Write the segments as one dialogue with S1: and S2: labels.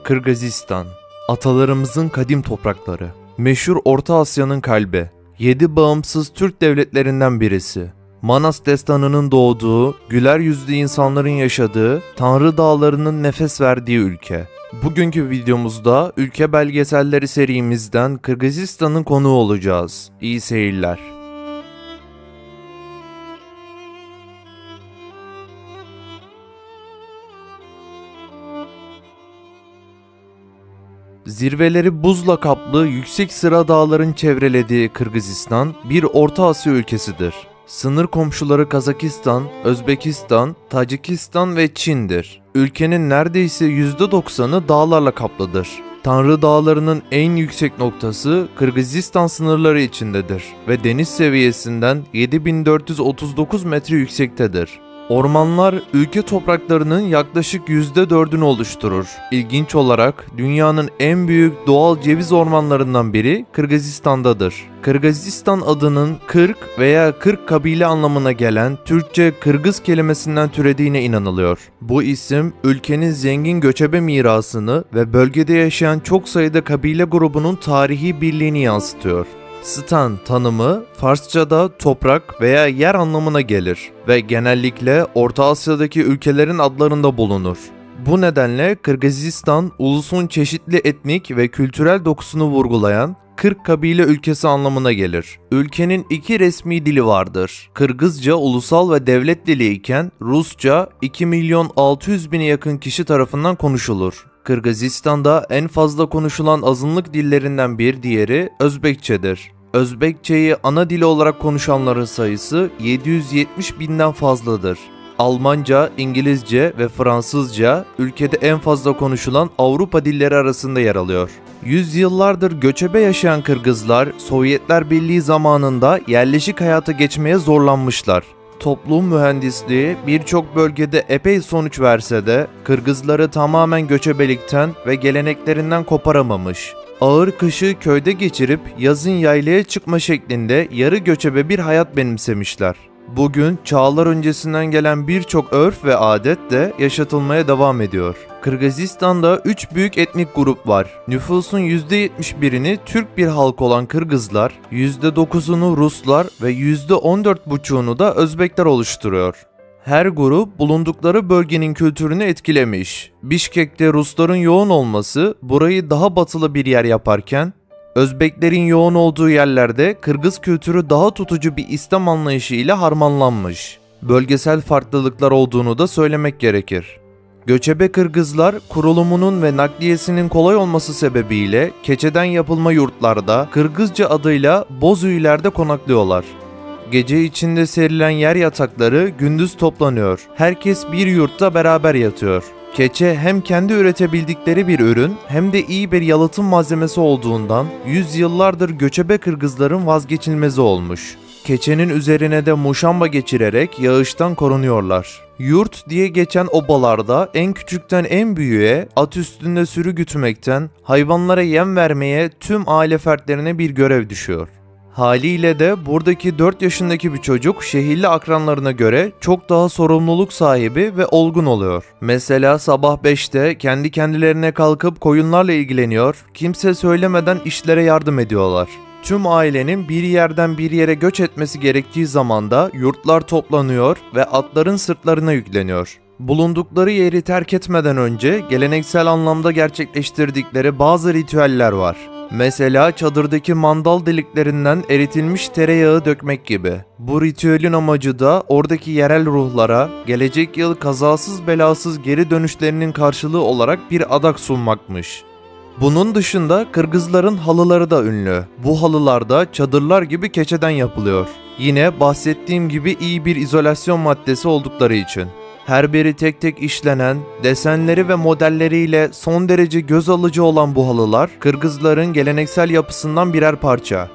S1: Kırgızistan, atalarımızın kadim toprakları, meşhur Orta Asya'nın kalbi, 7 bağımsız Türk devletlerinden birisi. Manas destanının doğduğu, güler yüzlü insanların yaşadığı, Tanrı Dağları'nın nefes verdiği ülke. Bugünkü videomuzda ülke belgeselleri serimizden Kırgızistan'ın konuğu olacağız. İyi seyirler. Zirveleri buzla kaplı yüksek sıra dağların çevrelediği Kırgızistan bir Orta Asya ülkesidir. Sınır komşuları Kazakistan, Özbekistan, Tacikistan ve Çin'dir. Ülkenin neredeyse %90'ı dağlarla kaplıdır. Tanrı Dağları'nın en yüksek noktası Kırgızistan sınırları içindedir ve deniz seviyesinden 7439 metre yüksektedir. Ormanlar ülke topraklarının yaklaşık %4'ünü oluşturur. İlginç olarak dünyanın en büyük doğal ceviz ormanlarından biri Kırgızistan'dadır. Kırgızistan adının Kırk veya Kırk kabile anlamına gelen Türkçe Kırgız kelimesinden türediğine inanılıyor. Bu isim ülkenin zengin göçebe mirasını ve bölgede yaşayan çok sayıda kabile grubunun tarihi birliğini yansıtıyor. Stan tanımı Farsça'da toprak veya yer anlamına gelir ve genellikle Orta Asya'daki ülkelerin adlarında bulunur. Bu nedenle Kırgızistan, ulusun çeşitli etnik ve kültürel dokusunu vurgulayan 40 kabile ülkesi anlamına gelir. Ülkenin 2 resmi dili vardır. Kırgızca ulusal ve devlet dili iken Rusça 2.600.000'e yakın kişi tarafından konuşulur. Kırgızistan'da en fazla konuşulan azınlık dillerinden bir diğeri Özbekçedir. Özbekçeyi ana dili olarak konuşanların sayısı 770.000'den fazladır. Almanca, İngilizce ve Fransızca ülkede en fazla konuşulan Avrupa dilleri arasında yer alıyor. Yüzyıllardır göçebe yaşayan Kırgızlar, Sovyetler Birliği zamanında yerleşik hayata geçmeye zorlanmışlar. Toplum mühendisliği birçok bölgede epey sonuç verse de Kırgızları tamamen göçebelikten ve geleneklerinden koparamamış. Ağır kışı köyde geçirip yazın yaylaya çıkma şeklinde yarı göçebe bir hayat benimsemişler. Bugün çağlar öncesinden gelen birçok örf ve adet de yaşatılmaya devam ediyor. Kırgızistan'da 3 büyük etnik grup var. Nüfusun %71'ini Türk bir halk olan Kırgızlar, %9'unu Ruslar ve %14,5'unu da Özbekler oluşturuyor. Her grup bulundukları bölgenin kültürünü etkilemiş. Bişkek'te Rusların yoğun olması burayı daha batılı bir yer yaparken, Özbeklerin yoğun olduğu yerlerde Kırgız kültürü daha tutucu bir İslam anlayışı ile harmanlanmış. Bölgesel farklılıklar olduğunu da söylemek gerekir. Göçebe Kırgızlar kurulumunun ve nakliyesinin kolay olması sebebiyle keçeden yapılma yurtlarda Kırgızca adıyla bozüylerde konaklıyorlar. Gece içinde serilen yer yatakları gündüz toplanıyor. Herkes bir yurtta beraber yatıyor. Keçe hem kendi üretebildikleri bir ürün hem de iyi bir yalıtım malzemesi olduğundan yüzyıllardır göçebe Kırgızların vazgeçilmezi olmuş. Keçenin üzerine de muşamba geçirerek yağıştan korunuyorlar. Yurt diye geçen obalarda en küçükten en büyüğe, at üstünde sürü gütmekten hayvanlara yem vermeye tüm aile fertlerine bir görev düşüyor. Haliyle de buradaki 4 yaşındaki bir çocuk şehirli akranlarına göre çok daha sorumluluk sahibi ve olgun oluyor. Mesela sabah 5'te kendi kendilerine kalkıp koyunlarla ilgileniyor, kimse söylemeden işlere yardım ediyorlar. Tüm ailenin bir yerden bir yere göç etmesi gerektiği zaman da yurtlar toplanıyor ve atların sırtlarına yükleniyor. Bulundukları yeri terk etmeden önce geleneksel anlamda gerçekleştirdikleri bazı ritüeller var. Mesela çadırdaki mandal deliklerinden eritilmiş tereyağı dökmek gibi. Bu ritüelin amacı da oradaki yerel ruhlara gelecek yıl kazasız belasız geri dönüşlerinin karşılığı olarak bir adak sunmakmış. Bunun dışında Kırgızların halıları da ünlü. Bu halılar da çadırlar gibi keçeden yapılıyor. Yine bahsettiğim gibi iyi bir izolasyon maddesi oldukları için. Her biri tek tek işlenen, desenleri ve modelleriyle son derece göz alıcı olan bu halılar, Kırgızların geleneksel yapısından birer parça.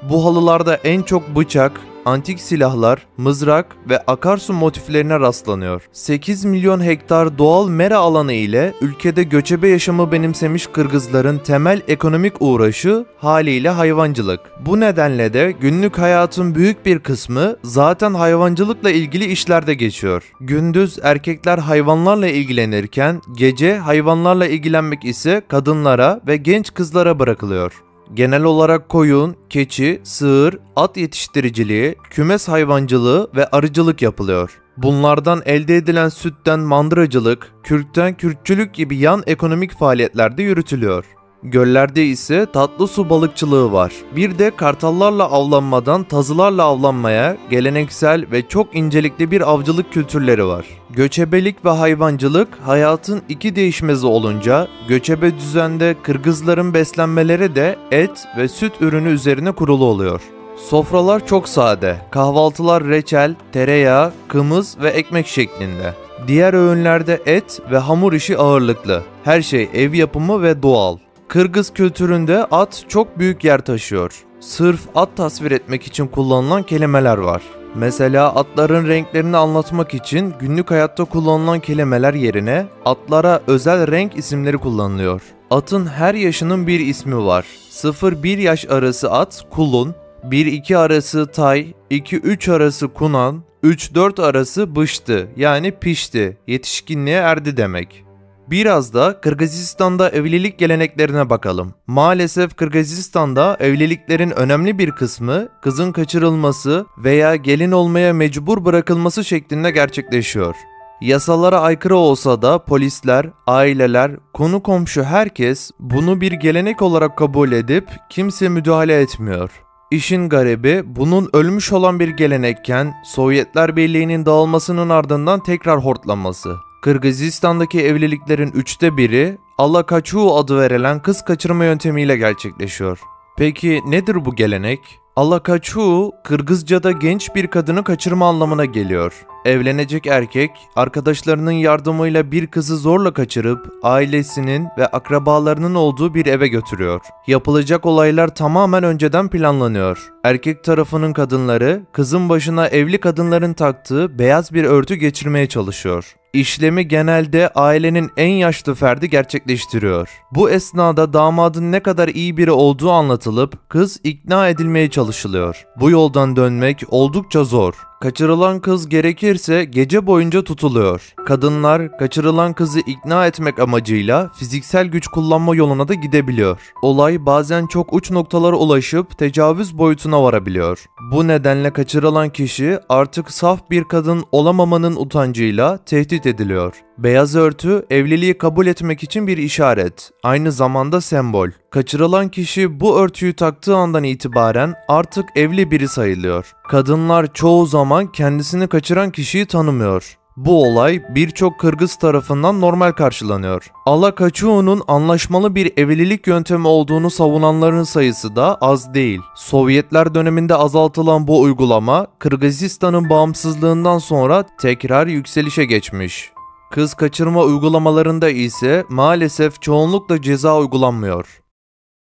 S1: Bu halılarda en çok bıçak, antik silahlar, mızrak ve akarsu motiflerine rastlanıyor. 8 milyon hektar doğal mera alanı ile ülkede göçebe yaşamı benimsemiş Kırgızların temel ekonomik uğraşı haliyle hayvancılık. Bu nedenle de günlük hayatın büyük bir kısmı zaten hayvancılıkla ilgili işlerde geçiyor. Gündüz erkekler hayvanlarla ilgilenirken gece hayvanlarla ilgilenmek ise kadınlara ve genç kızlara bırakılıyor. Genel olarak koyun, keçi, sığır, at yetiştiriciliği, kümes hayvancılığı ve arıcılık yapılıyor. Bunlardan elde edilen sütten mandıracılık, kürkten kürkçülük gibi yan ekonomik faaliyetler de yürütülüyor. Göllerde ise tatlı su balıkçılığı var. Bir de kartallarla avlanmadan tazılarla avlanmaya geleneksel ve çok incelikli bir avcılık kültürleri var. Göçebelik ve hayvancılık hayatın iki değişmezi olunca göçebe düzende Kırgızların beslenmeleri de et ve süt ürünü üzerine kurulu oluyor. Sofralar çok sade. Kahvaltılar reçel, tereyağı, kımız ve ekmek şeklinde. Diğer öğünlerde et ve hamur işi ağırlıklı. Her şey ev yapımı ve doğal. Kırgız kültüründe at çok büyük yer taşıyor. Sırf at tasvir etmek için kullanılan kelimeler var. Mesela atların renklerini anlatmak için günlük hayatta kullanılan kelimeler yerine atlara özel renk isimleri kullanılıyor. Atın her yaşının bir ismi var. 0-1 yaş arası at kulun, 1-2 arası tay, 2-3 arası kunan, 3-4 arası bıştı yani pişti, yetişkinliğe erdi demek. Biraz da Kırgızistan'da evlilik geleneklerine bakalım. Maalesef Kırgızistan'da evliliklerin önemli bir kısmı kızın kaçırılması veya gelin olmaya mecbur bırakılması şeklinde gerçekleşiyor. Yasalara aykırı olsa da polisler, aileler, konu komşu herkes bunu bir gelenek olarak kabul edip kimse müdahale etmiyor. İşin garibi bunun ölmüş olan bir gelenekken Sovyetler Birliği'nin dağılmasının ardından tekrar hortlaması. Kırgızistan'daki evliliklerin 1/3 Alakaçuu adı verilen kız kaçırma yöntemiyle gerçekleşiyor. Peki nedir bu gelenek? Alakaçuu, Kırgızca'da genç bir kadını kaçırma anlamına geliyor. Evlenecek erkek, arkadaşlarının yardımıyla bir kızı zorla kaçırıp ailesinin ve akrabalarının olduğu bir eve götürüyor. Yapılacak olaylar tamamen önceden planlanıyor. Erkek tarafının kadınları, kızın başına evli kadınların taktığı beyaz bir örtü geçirmeye çalışıyor. İşlemi genelde ailenin en yaşlı ferdi gerçekleştiriyor. Bu esnada damadın ne kadar iyi biri olduğu anlatılıp kız ikna edilmeye çalışılıyor. Bu yoldan dönmek oldukça zor. Kaçırılan kız gerekirse gece boyunca tutuluyor. Kadınlar kaçırılan kızı ikna etmek amacıyla fiziksel güç kullanma yoluna da gidebiliyor. Olay bazen çok uç noktalara ulaşıp tecavüz boyutuna varabiliyor. Bu nedenle kaçırılan kişi artık saf bir kadın olamamanın utancıyla tehdit ediliyor. Beyaz örtü evliliği kabul etmek için bir işaret, aynı zamanda sembol. Kaçırılan kişi bu örtüyü taktığı andan itibaren artık evli biri sayılıyor. Kadınlar çoğu zaman kendisini kaçıran kişiyi tanımıyor. Bu olay birçok Kırgız tarafından normal karşılanıyor. Alakaçuu'nun anlaşmalı bir evlilik yöntemi olduğunu savunanların sayısı da az değil. Sovyetler döneminde azaltılan bu uygulama Kırgızistan'ın bağımsızlığından sonra tekrar yükselişe geçmiş. Kız kaçırma uygulamalarında ise maalesef çoğunlukla ceza uygulanmıyor.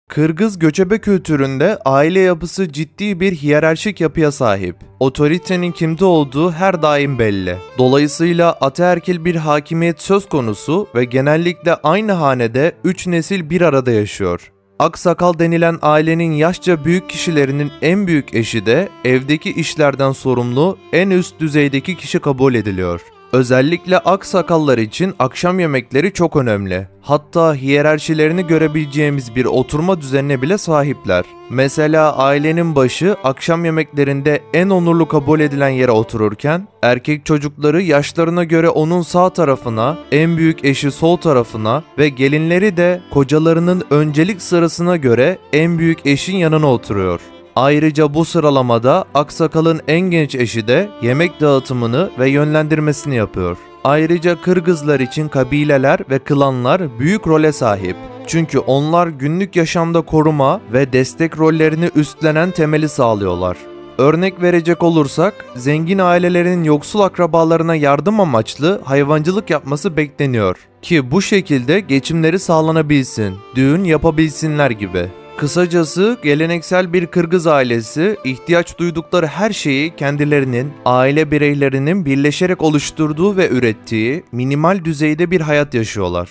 S1: Kırgız göçebe kültüründe aile yapısı ciddi bir hiyerarşik yapıya sahip. Otoritenin kimde olduğu her daim belli. Dolayısıyla ataerkil bir hakimiyet söz konusu ve genellikle aynı hanede 3 nesil bir arada yaşıyor. Aksakal denilen ailenin yaşça büyük kişilerinin en büyük eşi de evdeki işlerden sorumlu en üst düzeydeki kişi kabul ediliyor. Özellikle aksakallar için akşam yemekleri çok önemli. Hatta hiyerarşilerini görebileceğimiz bir oturma düzenine bile sahipler. Mesela ailenin başı akşam yemeklerinde en onurlu kabul edilen yere otururken, erkek çocukları yaşlarına göre onun sağ tarafına, en büyük eşi sol tarafına ve gelinleri de kocalarının öncelik sırasına göre en büyük eşin yanına oturuyor. Ayrıca bu sıralamada aksakalın en genç eşi de yemek dağıtımını ve yönlendirmesini yapıyor. Ayrıca Kırgızlar için kabileler ve klanlar büyük role sahip. Çünkü onlar günlük yaşamda koruma ve destek rollerini üstlenen temeli sağlıyorlar. Örnek verecek olursak, zengin ailelerin yoksul akrabalarına yardım amaçlı hayvancılık yapması bekleniyor ki bu şekilde geçimleri sağlanabilsin, düğün yapabilsinler gibi. Kısacası geleneksel bir Kırgız ailesi ihtiyaç duydukları her şeyi kendilerinin, aile bireylerinin birleşerek oluşturduğu ve ürettiği minimal düzeyde bir hayat yaşıyorlar.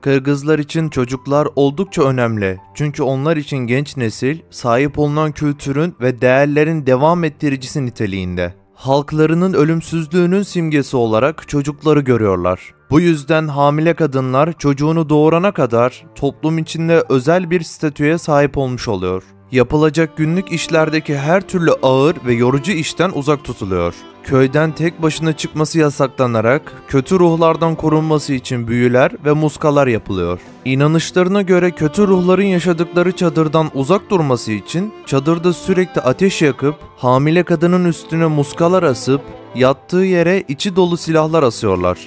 S1: Kırgızlar için çocuklar oldukça önemli çünkü onlar için genç nesil sahip olunan kültürün ve değerlerin devam ettiricisi niteliğinde. Halklarının ölümsüzlüğünün simgesi olarak çocukları görüyorlar. Bu yüzden hamile kadınlar çocuğunu doğurana kadar toplum içinde özel bir statüye sahip olmuş oluyor. Yapılacak günlük işlerdeki her türlü ağır ve yorucu işten uzak tutuluyor. Köyden tek başına çıkması yasaklanarak kötü ruhlardan korunması için büyüler ve muskalar yapılıyor. İnanışlarına göre kötü ruhların yaşadıkları çadırdan uzak durması için çadırda sürekli ateş yakıp hamile kadının üstüne muskalar asıp yattığı yere içi dolu silahlar asıyorlar.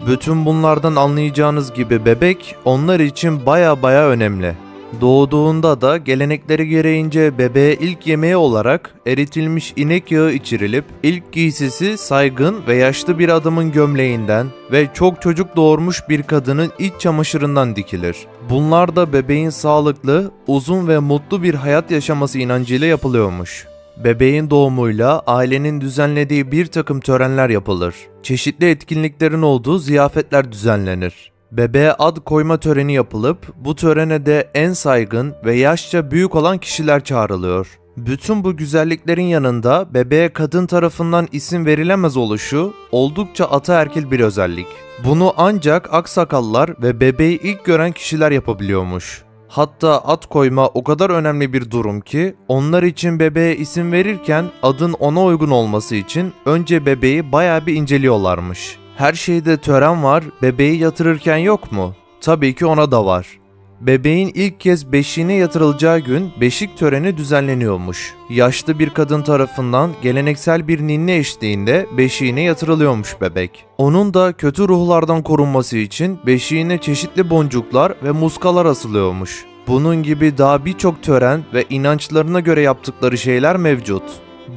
S1: Bütün bunlardan anlayacağınız gibi bebek onlar için baya önemli. Doğduğunda da gelenekleri gereğince bebeğe ilk yemeği olarak eritilmiş inek yağı içirilip ilk giysisi saygın ve yaşlı bir adamın gömleğinden ve çok çocuk doğurmuş bir kadının iç çamaşırından dikilir. Bunlar da bebeğin sağlıklı, uzun ve mutlu bir hayat yaşaması inancıyla yapılıyormuş. Bebeğin doğumuyla ailenin düzenlediği bir takım törenler yapılır. Çeşitli etkinliklerin olduğu ziyafetler düzenlenir. Bebeğe ad koyma töreni yapılıp bu törene de en saygın ve yaşça büyük olan kişiler çağrılıyor. Bütün bu güzelliklerin yanında bebeğe kadın tarafından isim verilemez oluşu oldukça ataerkil bir özellik. Bunu ancak aksakallar ve bebeği ilk gören kişiler yapabiliyormuş. Hatta ad koyma o kadar önemli bir durum ki onlar için bebeğe isim verirken adın ona uygun olması için önce bebeği bayağı bir inceliyorlarmış. Her şeyde tören var, bebeği yatırırken yok mu? Tabii ki ona da var. Bebeğin ilk kez beşiğine yatırılacağı gün beşik töreni düzenleniyormuş. Yaşlı bir kadın tarafından geleneksel bir ninni eşliğinde beşiğine yatırılıyormuş bebek. Onun da kötü ruhlardan korunması için beşiğine çeşitli boncuklar ve muskalar asılıyormuş. Bunun gibi daha birçok tören ve inançlarına göre yaptıkları şeyler mevcut.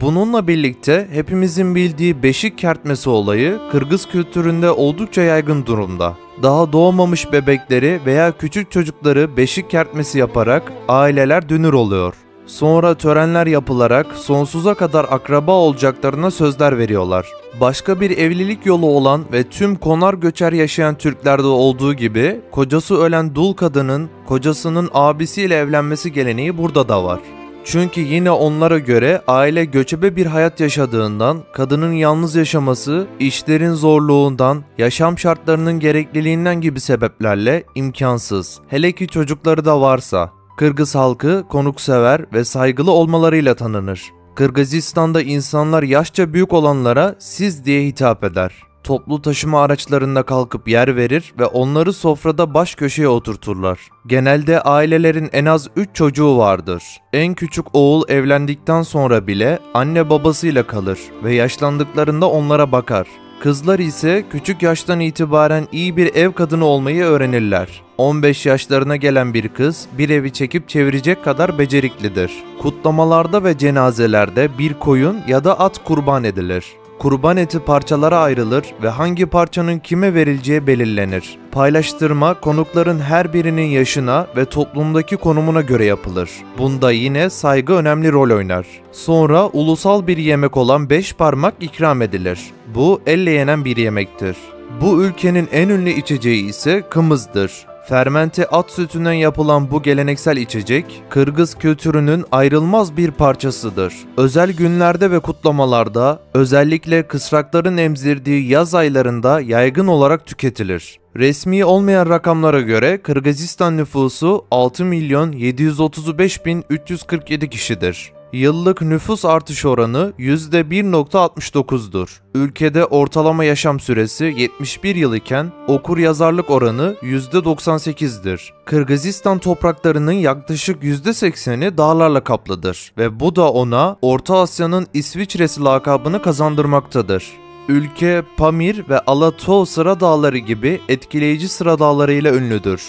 S1: Bununla birlikte hepimizin bildiği beşik kertmesi olayı Kırgız kültüründe oldukça yaygın durumda. Daha doğmamış bebekleri veya küçük çocukları beşik kertmesi yaparak aileler dünür oluyor. Sonra törenler yapılarak sonsuza kadar akraba olacaklarına sözler veriyorlar. Başka bir evlilik yolu olan ve tüm konar göçer yaşayan Türklerde olduğu gibi kocası ölen dul kadının kocasının abisiyle evlenmesi geleneği burada da var. Çünkü yine onlara göre aile göçebe bir hayat yaşadığından, kadının yalnız yaşaması, işlerin zorluğundan, yaşam şartlarının gerekliliğinden gibi sebeplerle imkansız. Hele ki çocukları da varsa. Kırgız halkı konuksever ve saygılı olmalarıyla tanınır. Kırgızistan'da insanlar yaşça büyük olanlara siz diye hitap eder. Toplu taşıma araçlarında kalkıp yer verir ve onları sofrada baş köşeye oturturlar. Genelde ailelerin en az 3 çocuğu vardır. En küçük oğul evlendikten sonra bile anne babasıyla kalır ve yaşlandıklarında onlara bakar. Kızlar ise küçük yaştan itibaren iyi bir ev kadını olmayı öğrenirler. 15 yaşlarına gelen bir kız bir evi çekip çevirecek kadar beceriklidir. Kutlamalarda ve cenazelerde bir koyun ya da at kurban edilir. Kurban eti parçalara ayrılır ve hangi parçanın kime verileceği belirlenir. Paylaştırma konukların her birinin yaşına ve toplumdaki konumuna göre yapılır. Bunda yine saygı önemli rol oynar. Sonra ulusal bir yemek olan 5 parmak ikram edilir. Bu elle yenen bir yemektir. Bu ülkenin en ünlü içeceği ise kımızdır. Fermente at sütünden yapılan bu geleneksel içecek, Kırgız kültürünün ayrılmaz bir parçasıdır. Özel günlerde ve kutlamalarda, özellikle kısrakların emzirdiği yaz aylarında yaygın olarak tüketilir. Resmi olmayan rakamlara göre Kırgızistan nüfusu 6.735.347 kişidir. Yıllık nüfus artış oranı %1.69'dur. Ülkede ortalama yaşam süresi 71 yıl iken okur-yazarlık oranı %98'dir. Kırgızistan topraklarının yaklaşık %80'i dağlarla kaplıdır ve bu da ona Orta Asya'nın İsviçre'si lakabını kazandırmaktadır. Ülke Pamir ve Alatau Sıra Dağları gibi etkileyici sıra dağlarıyla ünlüdür.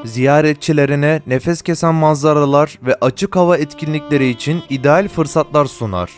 S1: Ziyaretçilerine nefes kesen manzaralar ve açık hava etkinlikleri için ideal fırsatlar sunar.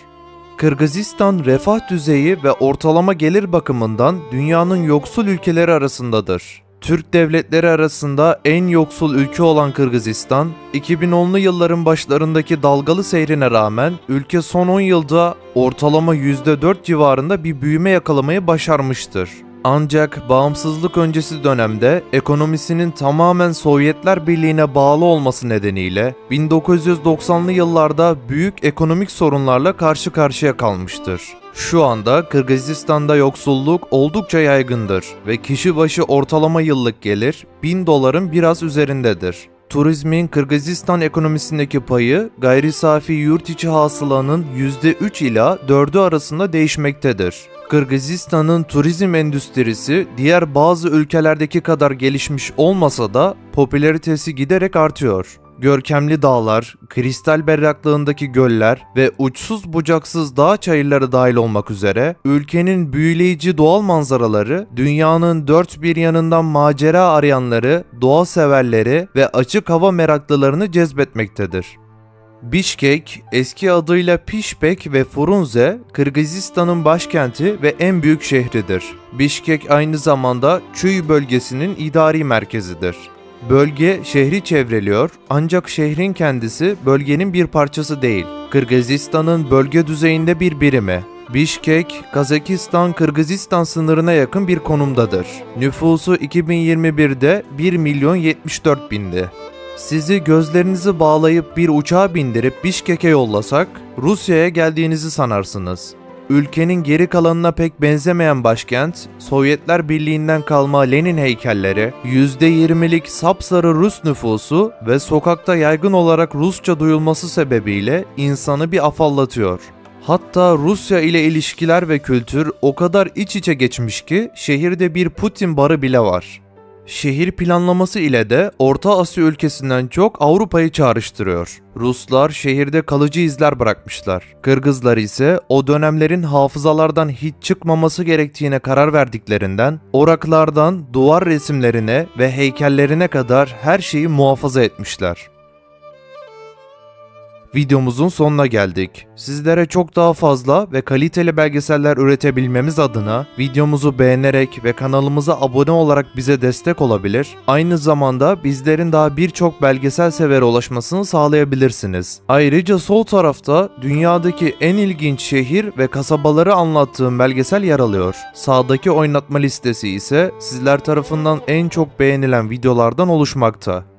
S1: Kırgızistan refah düzeyi ve ortalama gelir bakımından dünyanın yoksul ülkeleri arasındadır. Türk devletleri arasında en yoksul ülke olan Kırgızistan, 2010'lu yılların başlarındaki dalgalı seyrine rağmen ülke son 10 yılda ortalama %4 civarında bir büyüme yakalamayı başarmıştır. Ancak bağımsızlık öncesi dönemde ekonomisinin tamamen Sovyetler Birliği'ne bağlı olması nedeniyle 1990'lı yıllarda büyük ekonomik sorunlarla karşı karşıya kalmıştır. Şu anda Kırgızistan'da yoksulluk oldukça yaygındır ve kişi başı ortalama yıllık gelir 1000 doların biraz üzerindedir. Turizmin Kırgızistan ekonomisindeki payı gayri safi yurt içi hasılanın %3 ila 4'ü arasında değişmektedir. Kırgızistan'ın turizm endüstrisi diğer bazı ülkelerdeki kadar gelişmiş olmasa da popülaritesi giderek artıyor. Görkemli dağlar, kristal berraklığındaki göller ve uçsuz bucaksız dağ çayırları dahil olmak üzere ülkenin büyüleyici doğal manzaraları dünyanın dört bir yanından macera arayanları, doğa severleri ve açık hava meraklılarını cezbetmektedir. Bişkek, eski adıyla Pişpek ve Frunze, Kırgızistan'ın başkenti ve en büyük şehridir. Bişkek aynı zamanda Çuy bölgesinin idari merkezidir. Bölge şehri çevreliyor ancak şehrin kendisi bölgenin bir parçası değil. Kırgızistan'ın bölge düzeyinde bir birimi. Bişkek, Kazakistan-Kırgızistan sınırına yakın bir konumdadır. Nüfusu 2021'de 1.074.000'di. Sizi gözlerinizi bağlayıp bir uçağa bindirip Bişkek'e yollasak, Rusya'ya geldiğinizi sanarsınız. Ülkenin geri kalanına pek benzemeyen başkent, Sovyetler Birliği'nden kalma Lenin heykelleri, %20'lik sapsarı Rus nüfusu ve sokakta yaygın olarak Rusça duyulması sebebiyle insanı bir afallatıyor. Hatta Rusya ile ilişkiler ve kültür o kadar iç içe geçmiş ki şehirde bir Putin barı bile var. Şehir planlaması ile de Orta Asya ülkesinden çok Avrupa'yı çağrıştırıyor. Ruslar şehirde kalıcı izler bırakmışlar. Kırgızlar ise o dönemlerin hafızalardan hiç çıkmaması gerektiğine karar verdiklerinden oraklardan duvar resimlerine ve heykellerine kadar her şeyi muhafaza etmişler. Videomuzun sonuna geldik. Sizlere çok daha fazla ve kaliteli belgeseller üretebilmemiz adına videomuzu beğenerek ve kanalımıza abone olarak bize destek olabilir. Aynı zamanda bizlerin daha birçok belgesel severe ulaşmasını sağlayabilirsiniz. Ayrıca sol tarafta dünyadaki en ilginç şehir ve kasabaları anlattığım belgesel yer alıyor. Sağdaki oynatma listesi ise sizler tarafından en çok beğenilen videolardan oluşmakta.